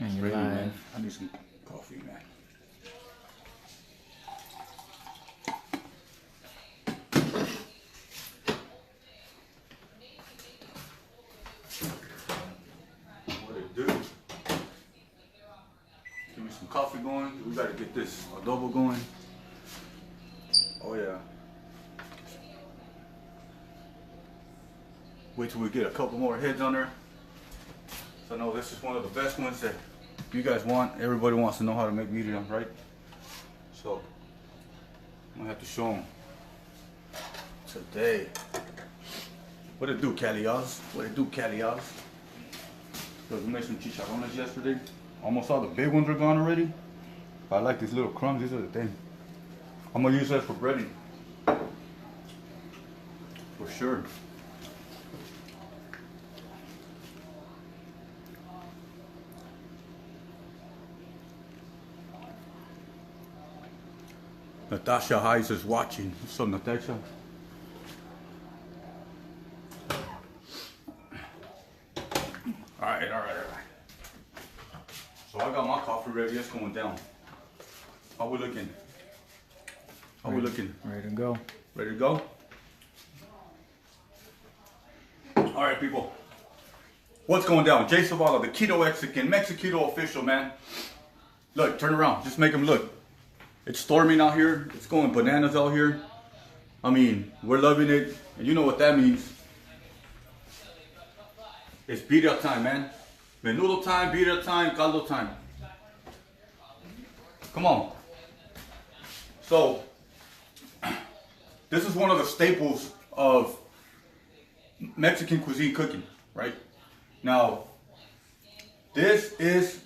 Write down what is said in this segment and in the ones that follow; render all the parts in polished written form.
And you're Ready, live. man. I need some coffee, man. What it do? Give me some coffee going. We gotta get this adobo going. Oh yeah. Wait till we get a couple more heads on there. So I know this is one of the best ones that you guys want. Everybody wants to know how to make birria, right? So I'm gonna have to show them today. What it do, Calios? What it do, Calios? So we made some chicharrones yesterday. Almost all the big ones are gone already. But I like these little crumbs. These are the thing. I'm gonna use that for breading. For sure. Natasha Hayes is watching. So Natasha. Alright. So I got my coffee ready. It's going down. How we looking? Ready to go. Ready to go? Alright, people. What's going down? Jay Zavala, the KetoXican, Mexiketo official, man. Look, turn around. Just make him look. It's storming out here. It's going bananas out here. I mean, we're loving it. And you know what that means. It's birria time, man. Menudo time, birria time, caldo time. Come on. So, this is one of the staples of Mexican cuisine cooking, right? Now, this is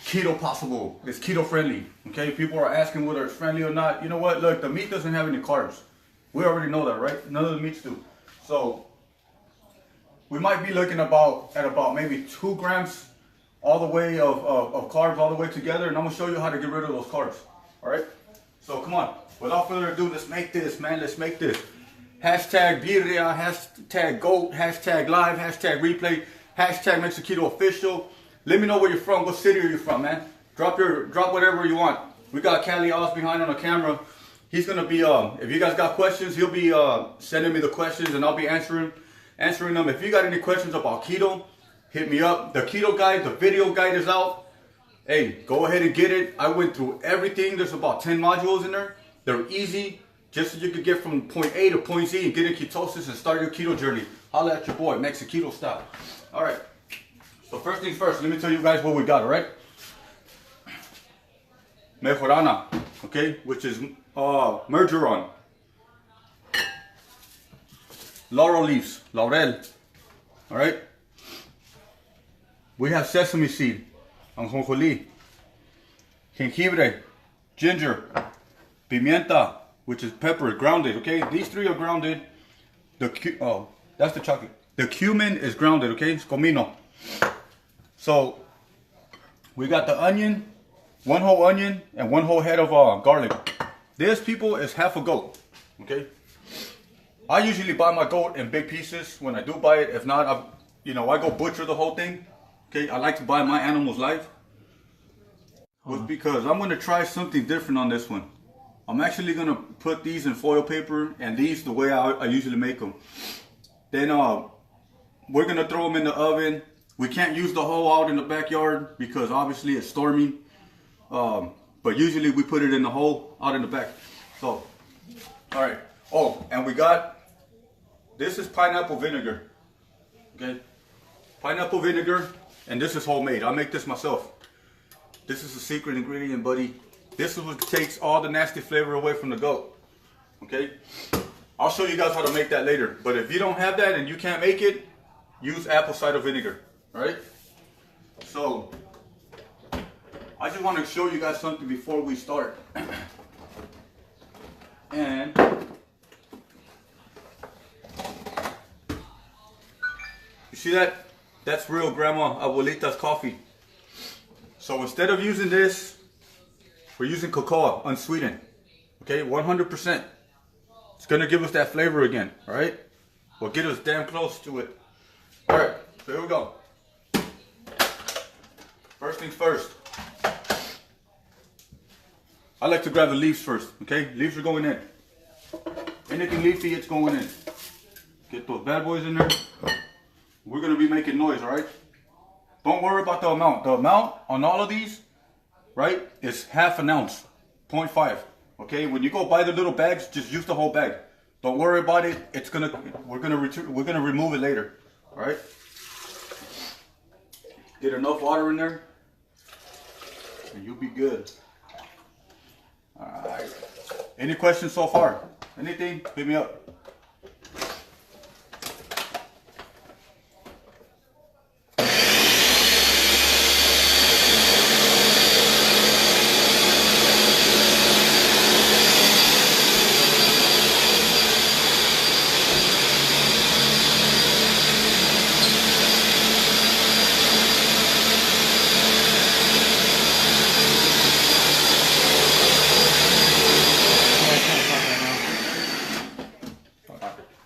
keto possible. It's keto friendly. Okay, people are asking whether it's friendly or not. You know what? Look, the meat doesn't have any carbs. We already know that, right? None of the meats do. So we might be looking at about maybe 2 grams all the way of carbs all the way together, and I'm gonna show you how to get rid of those carbs. All right. So come on. Without further ado, let's make this, man. Let's make this. Hashtag Birria, hashtag GOAT, hashtag live, hashtag replay, hashtag Mexiketo official. Let me know where you're from. What city are you from, man? Drop whatever you want. We got Cali Oz behind on the camera. He's gonna be if you guys got questions, he'll be sending me the questions and I'll be answering them. If you got any questions about keto, hit me up. The keto guide, the video guide is out. Hey, go ahead and get it. I went through everything. There's about 10 modules in there. They're easy, just so you could get from point A to point Z and get in ketosis and start your keto journey. Holla at your boy, Mexiketo style. All right. So first things first, let me tell you guys what we got, all right? Mejorana, okay, which is marjoram. Laurel leaves, laurel, all right? We have sesame seed, ajonjolí, jengibre, ginger, pimienta, which is pepper, grounded, okay? These 3 are grounded. That's the chocolate. The cumin is grounded, okay? It's comino. So we got the onion, 1 whole onion, and 1 whole head of garlic. This, people, is half a goat. Okay. I usually buy my goat in big pieces when I do buy it. If not, I go butcher the whole thing. Okay. I like to buy my animals live. Because I'm gonna try something different on this one. I'm actually gonna put these in foil paper and these the way I usually make them. Then we're gonna throw them in the oven. We can't use the hole out in the backyard because obviously it's stormy. But usually we put it in the hole out in the back. So, all right. Oh, and this is pineapple vinegar. Okay. Pineapple vinegar, and this is homemade. I make this myself. This is a secret ingredient, buddy. This is what takes all the nasty flavor away from the goat. Okay. I'll show you guys how to make that later. But if you don't have that and you can't make it, use apple cider vinegar. Alright, so I just want to show you guys something before we start. And you see that? That's real Grandma Abuelita's coffee. So instead of using this, we're using cocoa unsweetened. Okay, 100%. It's gonna give us that flavor again. Alright, we'll get us damn close to it. Alright, so here we go. First things first. I like to grab the leaves first, okay? Leaves are going in. Anything leafy, it's going in. Get those bad boys in there. We're gonna be making noise, all right? Don't worry about the amount. The amount on all of these, right, is half an ounce, 0.5. Okay, when you go buy the little bags, just use the whole bag. Don't worry about it. We're gonna remove it later. All right. Get enough water in there, and you'll be good. All right. Any questions so far? Anything? Hit me up.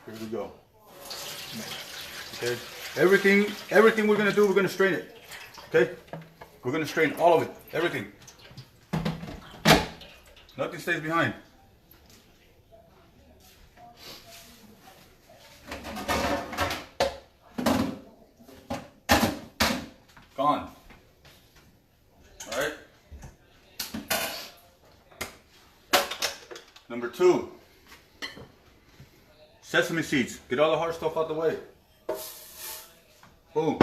Here we go. Okay. Everything we're gonna do, we're gonna strain it. Okay? We're gonna strain all of it. Everything. Nothing stays behind. Gone. Alright? Number 2. Sesame seeds. Get all the hard stuff out the way. Boom.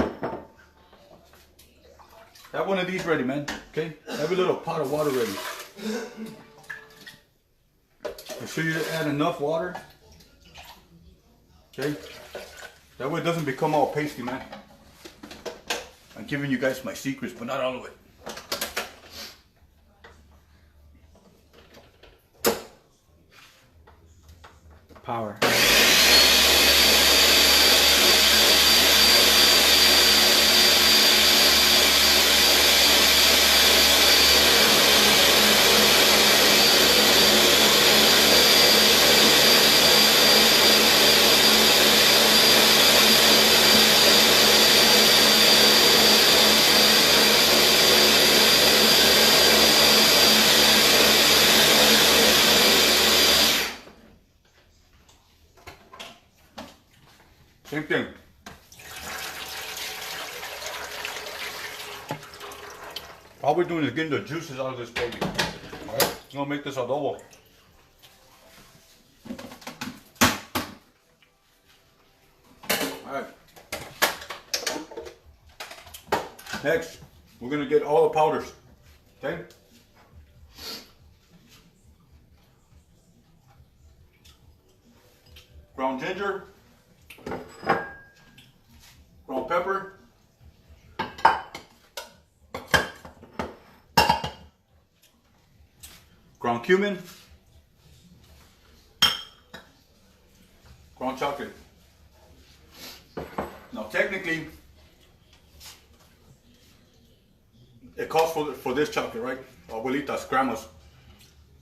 Have one of these ready, man. Okay? Have a little pot of water ready. Make sure you add enough water. Okay? That way it doesn't become all pasty, man. I'm giving you guys my secrets, but not all of it. Power. Same thing. All we're doing is getting the juices out of this baby. Alright? We're gonna make this adobo. Alright. Next, we're gonna get all the powders. Okay? Ground ginger. Ground pepper, ground cumin, ground chocolate. Now technically, it calls for this chocolate, right? Abuelitas, grandmas.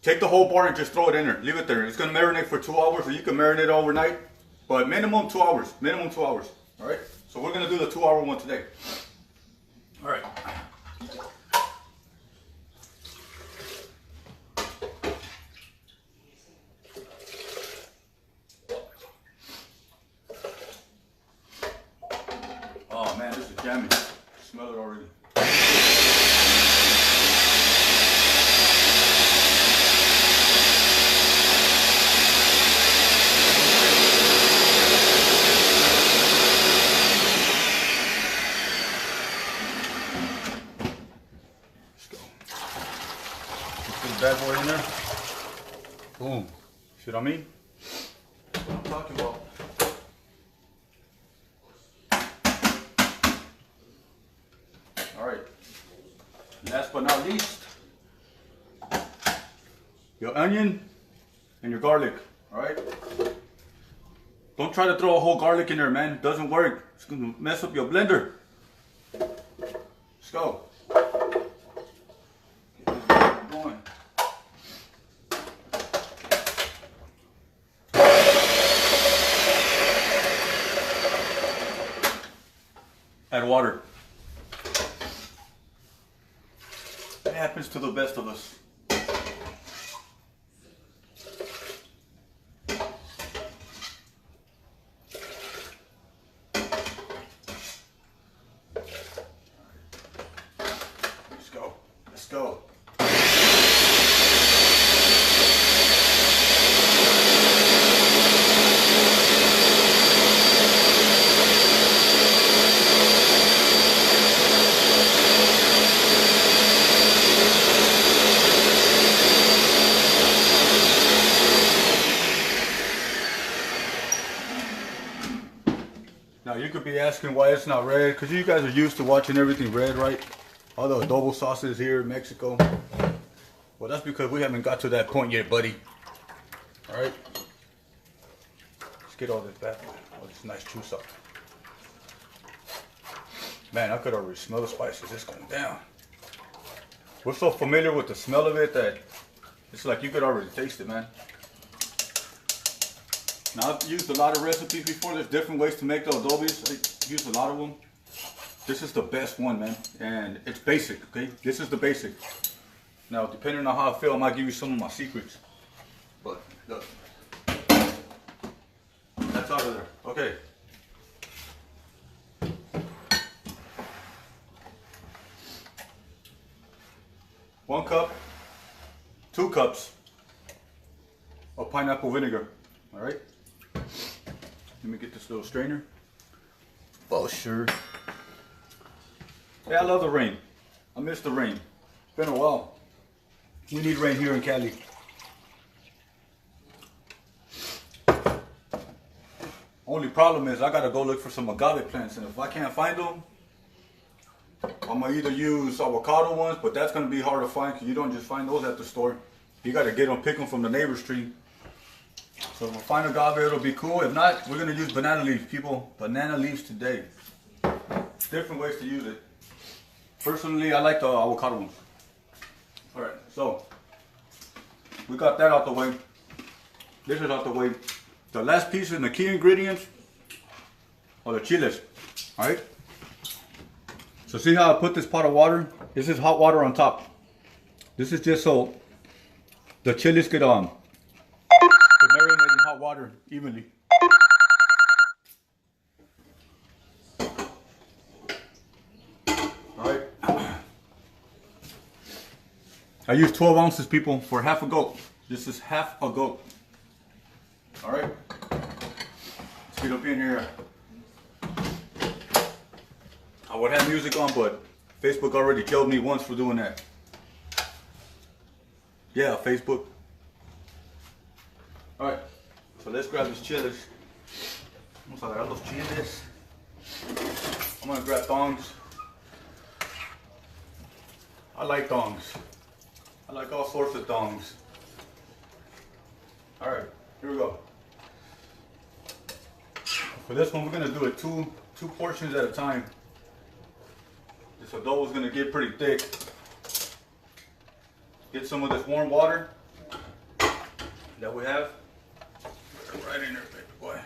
Take the whole bar and just throw it in there. Leave it there. It's going to marinate for 2 hours, or you can marinate overnight, but minimum 2 hours. Minimum 2 hours. All right? So we're going to do the 2-hour one today. All right. Oh man, this is jammy. Smell it already. Bad boy in there. Boom. See what I mean? That's what I'm talking about. Alright. Last but not least, your onion and your garlic. Alright? Don't try to throw a whole garlic in there, man. It doesn't work. It's gonna mess up your blender. Let's go. Add water. It happens to the best of us. Let's go. Let's go. Now you could be asking why it's not red, because you guys are used to watching everything red, right? All the adobo sauces here in Mexico. Well, that's because we haven't got to that point yet, buddy. All right. Let's get all this back. Oh, this nice juice up. Man, I could already smell the spices. It's going down. We're so familiar with the smell of it that it's like you could already taste it, man. Now, I've used a lot of recipes before. There's different ways to make the adobes. I use a lot of them. This is the best one, man. And it's basic, okay? This is the basic. Now, depending on how I feel, I might give you some of my secrets. But, look. That's out of there. Okay. One cup, 2 cups of pineapple vinegar. All right. Let me get this little strainer. Oh, sure. Hey, I love the rain. I miss the rain. It's been a while. We need rain here in Cali. Only problem is I gotta go look for some agave plants, and if I can't find them, I'm gonna either use avocado ones, but that's gonna be hard to find because you don't just find those at the store. You gotta get them, pick them from the neighbor's tree. So if we find agave, it'll be cool. If not, we're gonna use banana leaves, people. Banana leaves today. Different ways to use it. Personally, I like the avocado ones. All right, so we got that out the way. This is out the way. The last piece and the key ingredients are the chiles. All right. So see how I put this pot of water? This is hot water on top. This is just so the chiles get marinate in hot water evenly. Alright. I use 12 ounces, people, for half a goat. This is half a goat. Alright. Let's get up in here. I would have music on, but Facebook already killed me once for doing that. Yeah, Facebook. Alright, so let's grab these chiles. Vamos a agarrar los chiles. I'm gonna grab thongs. I like thongs. I like all sorts of thongs. Alright, here we go. For this one, we're gonna do it two portions at a time. This adobo is gonna get pretty thick. Get some of this warm water that we have. Right in there, baby boy.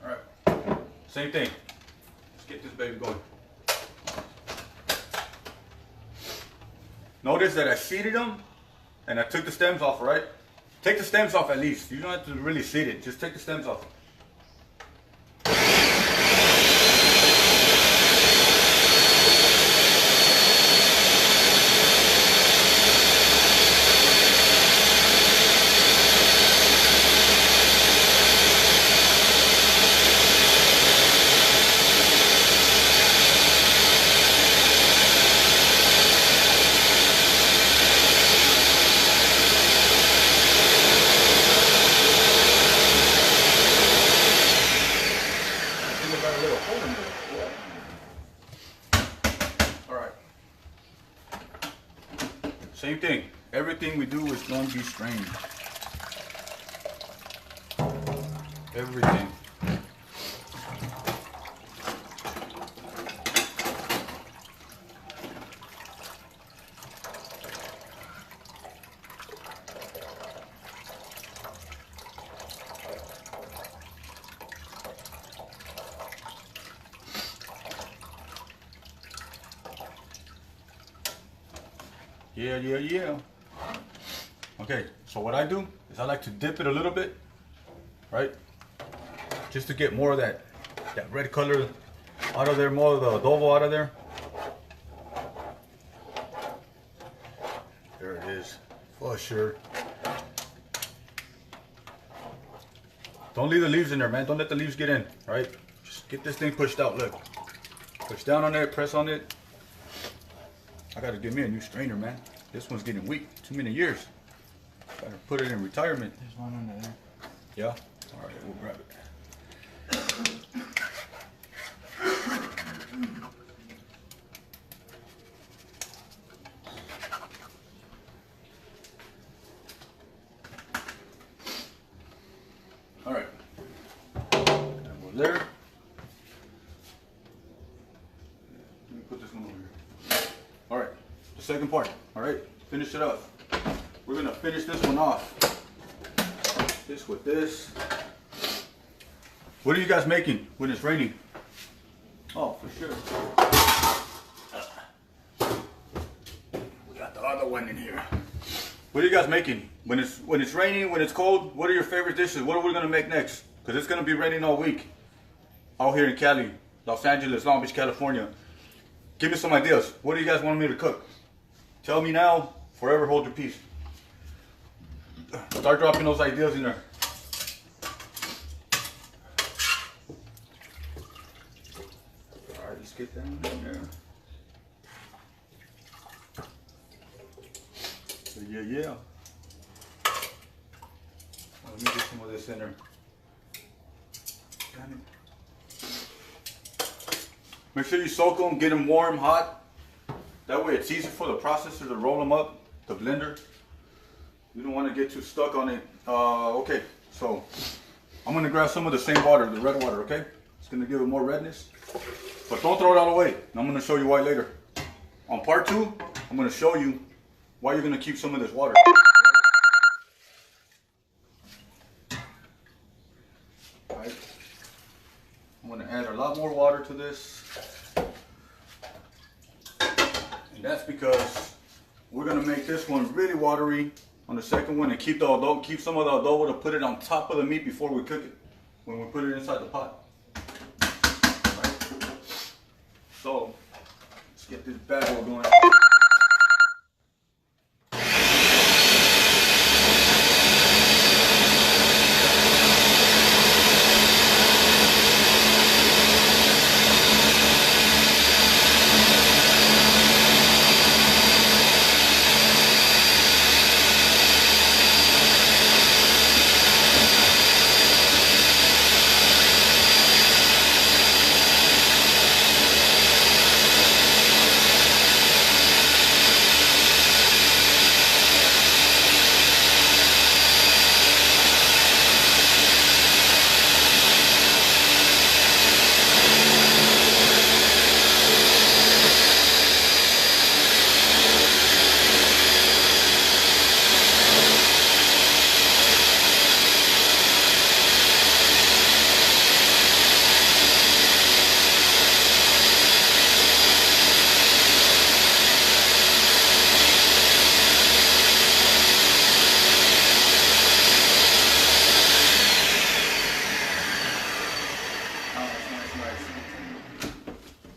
Alright, same thing. Let's get this baby going. Notice that I seeded them and I took the stems off, right? Take the stems off at least. You don't have to really seed it, just take the stems off. Same thing. Everything we do is going to be strained. Everything. Yeah, yeah, yeah. Okay, so what I do is I like to dip it a little bit, right? Just to get more of that red color out of there, more of the adobo out of there. There it is, for sure. Don't leave the leaves in there, man. Don't let the leaves get in, right? Just get this thing pushed out, look. Push down on it, press on it. I gotta give me a new strainer, man. This one's getting weak, too many years. Gotta put it in retirement. There's one under there. Yeah? All right, we'll grab it. All right. That goes there. Let me put this one over here. All right, the second part. All right, finish it up. We're gonna finish this one off. This with this. What are you guys making when it's raining? Oh, for sure. We got the other one in here. What are you guys making when it's raining, when it's cold? What are your favorite dishes? What are we gonna make next? Because it's gonna be raining all week out here in Cali, Los Angeles, Long Beach, California. Give me some ideas. What do you guys want me to cook? Tell me now. Forever hold your peace. Start dropping those ideas in there. All right, let's get that in there. So yeah. Let me get some of this in there. Make sure you soak them, get them warm, hot. That way it's easy for the processor to roll them up, the blender. You don't want to get too stuck on it. Okay, so I'm going to grab some of the same water, the red water, okay? It's going to give it more redness. But don't throw it all away. I'm going to show you why later. On part 2, I'm going to show you why you're going to keep some of this water. Alright. I'm going to add a lot more water to this. And that's because we're going to make this one really watery on the second one and keep some of the adobo to put it on top of the meat before we cook it, when we put it inside the pot. Right. So let's get this bad boy going.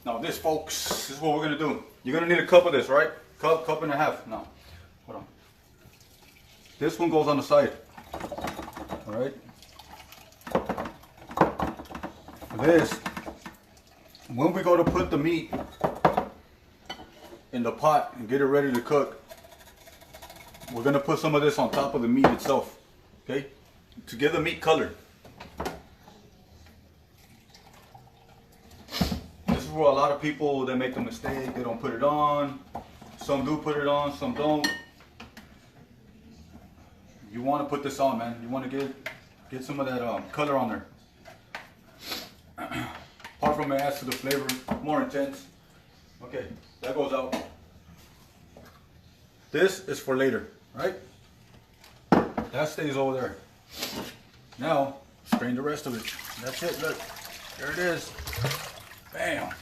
Now this, folks, this is what we're gonna do. You're gonna need a cup of this, right? Cup and a half. No, hold on. This one goes on the side. All right. This, when we go to put the meat in the pot and get it ready to cook, we're gonna put some of this on top of the meat itself, okay? To give the meat color. This is where a lot of people, they make the mistake, they don't put it on. Some do put it on, some don't. You wanna put this on, man. You wanna get some of that color on there. Apart from it adds to the flavor, more intense. Okay, that goes out. This is for later, right? That stays over there. Now, strain the rest of it. That's it, look. There it is. Bam.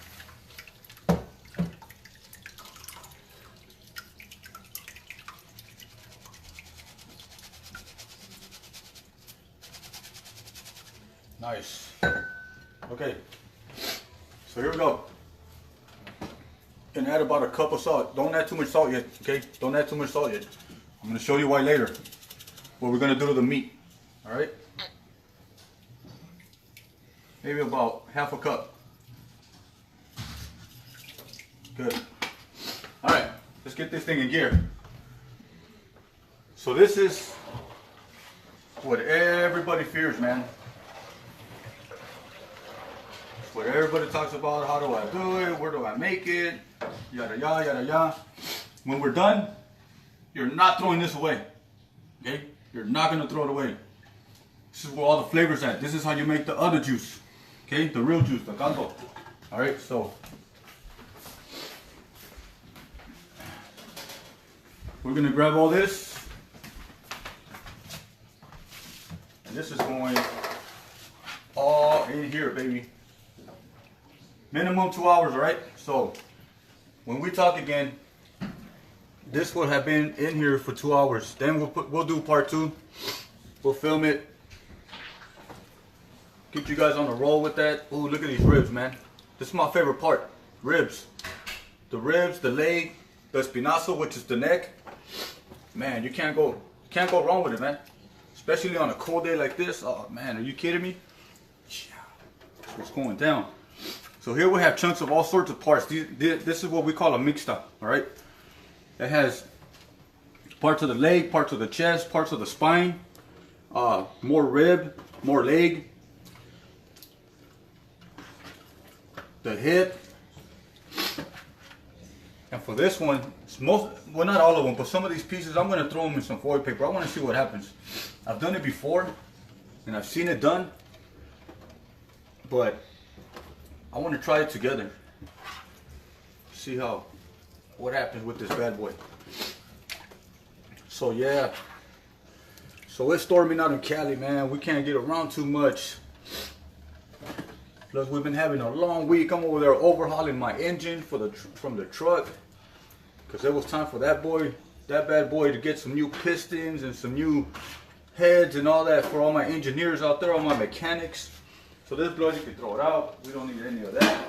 Nice. Okay. So here we go. And add about a cup of salt. Don't add too much salt yet, okay? Don't add too much salt yet. I'm gonna show you why later. What we're gonna do to the meat. All right? Maybe about half a cup. Good. All right, let's get this thing in gear. So this is what everybody fears, man. It's what everybody talks about. How do I do it? Where do I make it? Yada yada yada yada. When we're done, you're not throwing this away. Okay? You're not gonna throw it away. This is where all the flavors at. This is how you make the other juice. Okay? The real juice, the caldo. Alright, so we're gonna grab all this. And this is going all in here, baby. Minimum 2 hours, alright? So when we talk again, this will have been in here for 2 hours. Then we'll do part 2. We'll film it. Keep you guys on the roll with that. Ooh, look at these ribs, man. This is my favorite part. Ribs. The ribs, the leg, the espinazo, which is the neck. Man, you can't go wrong with it, man. Especially on a cold day like this. Oh man, are you kidding me? That's what's going down. So here we have chunks of all sorts of parts. This is what we call a mixta, all right? It has parts of the leg, parts of the chest, parts of the spine, more rib, more leg, the hip. And for this one, well, not all of them, but some of these pieces, I'm gonna throw them in some foil paper. I wanna see what happens. I've done it before, and I've seen it done, but I wanna try it together. See what happens with this bad boy. So yeah, so it's storming out in Cali, man. We can't get around too much. Plus we've been having a long week. I'm over there overhauling my engine from the truck, because it was time for that bad boy to get some new pistons and some new heads and all that for all my engineers out there, all my mechanics. So this blood, you can throw it out. We don't need any of that.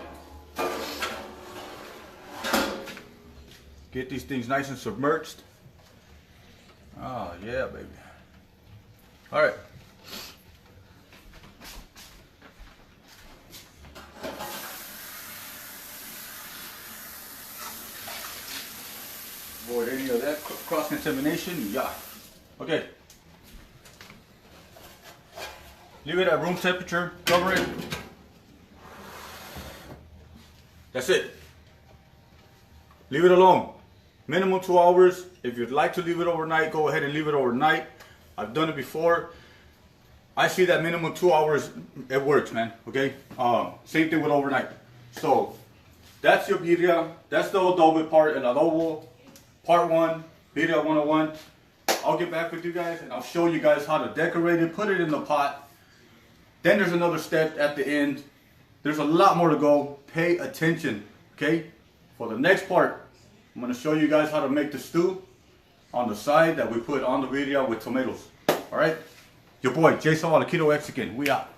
Get these things nice and submerged. Oh yeah, baby. All right. Avoid any of that cross-contamination. Yeah. Okay. Leave it at room temperature. Cover it. That's it. Leave it alone. Minimum 2 hours. If you'd like to leave it overnight, go ahead and leave it overnight. I've done it before. I see that minimum 2 hours, it works, man. Okay? Same thing with overnight. So, that's your birria. That's the adobo part, el adobo. Part 1, Birria 101. I'll get back with you guys and I'll show you guys how to decorate it, put it in the pot. Then there's another step at the end. There's a lot more to go. Pay attention, okay? For the next part, I'm gonna show you guys how to make the stew on the side that we put on the birria with tomatoes. All right? Your boy, Zavala, KetoXican. We out.